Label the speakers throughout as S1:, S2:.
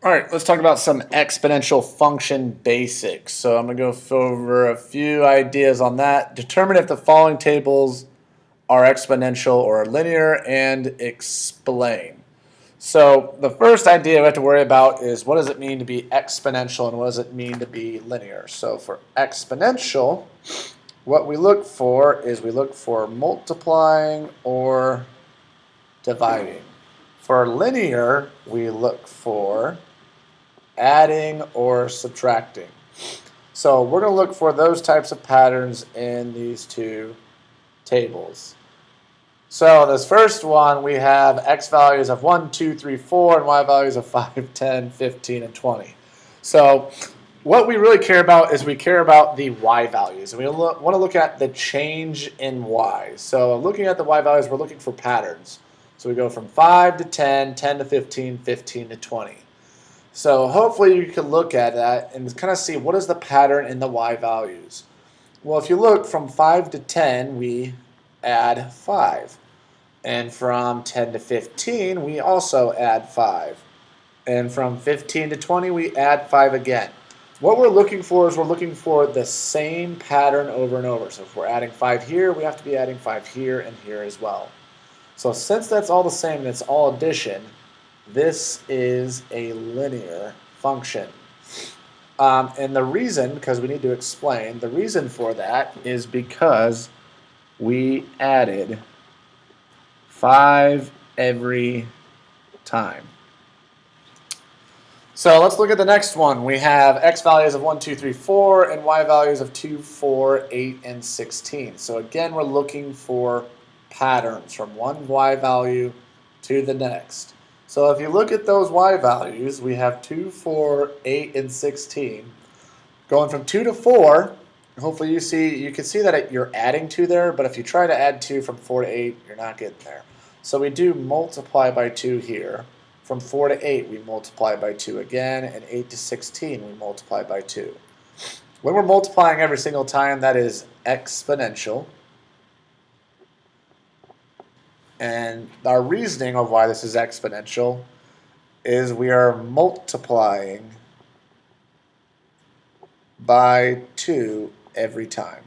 S1: All right, let's talk about some exponential function basics. So I'm going to go over a few ideas on that. Determine if the following tables are exponential or linear and explain. So the first idea we have to worry about is what does it mean to be exponential and what does it mean to be linear. So for exponential, what we look for is we look for multiplying or dividing. For linear, we look for adding or subtracting. So we're going to look for those types of patterns in these two tables. So this first one, we have x values of 1, 2, 3, 4, and y values of 5, 10, 15, and 20. So what we really care about is we care about the y values. And we want to look at the change in y. So looking at the y values, we're looking for patterns. So we go from 5 to 10, 10 to 15, 15 to 20. So hopefully you can look at that and kind of see what is the pattern in the y values. Well, if you look from 5 to 10, we add 5. And from 10 to 15, we also add 5. And from 15 to 20, we add 5 again. What we're looking for is we're looking for the same pattern over and over. So if we're adding 5 here, we have to be adding 5 here and here as well. So since that's all the same and it's all addition, this is a linear function. And the reason, because we need to explain, the reason for that is because we added 5 every time. So let's look at the next one. We have x values of 1, 2, 3, 4, and y values of 2, 4, 8, and 16. So again, we're looking for patterns from one y value to the next. So if you look at those y values, we have 2, 4, 8, and 16. Going from 2 to 4, hopefully you can see that you're adding 2 there, but if you try to add 2 from 4 to 8, you're not getting there. So we do multiply by 2 here. From 4 to 8, we multiply by 2 again, and 8 to 16, we multiply by 2. When we're multiplying every single time, that is exponential. And our reasoning of why this is exponential is we are multiplying by 2 every time.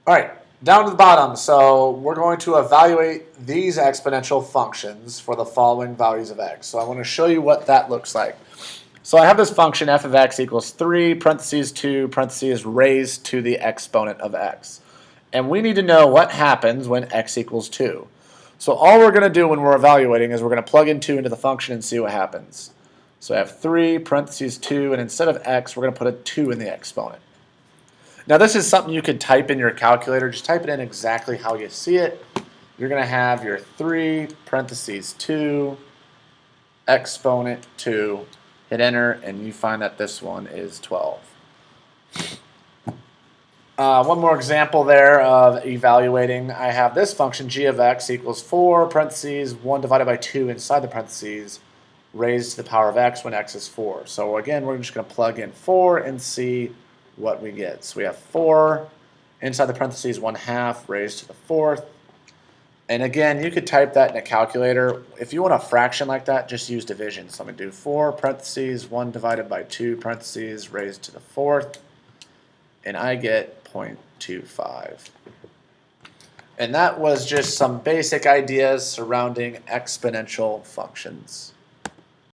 S1: All right, down to the bottom. So we're going to evaluate these exponential functions for the following values of x. So I want to show you what that looks like. So I have this function f of x equals 3, parentheses 2, parentheses raised to the exponent of x. And we need to know what happens when x equals 2. So all we're going to do when we're evaluating is we're going to plug in 2 into the function and see what happens. So I have 3, parentheses 2, and instead of x, we're going to put a 2 in the exponent. Now this is something you could type in your calculator. Just type it in exactly how you see it. You're going to have your 3, parentheses 2, exponent 2. Hit enter, and you find that this one is 12. One more example there of evaluating. I have this function, g of x equals 4, parentheses, 1 divided by 2 inside the parentheses, raised to the power of x when x is 4. So again, we're just going to plug in 4 and see what we get. So we have 4 inside the parentheses, 1/2 raised to the 4th. And again, you could type that in a calculator. If you want a fraction like that, just use division. So I'm going to do 4 parentheses, 1 divided by 2 parentheses raised to the 4th. And I get 0.25. And that was just some basic ideas surrounding exponential functions.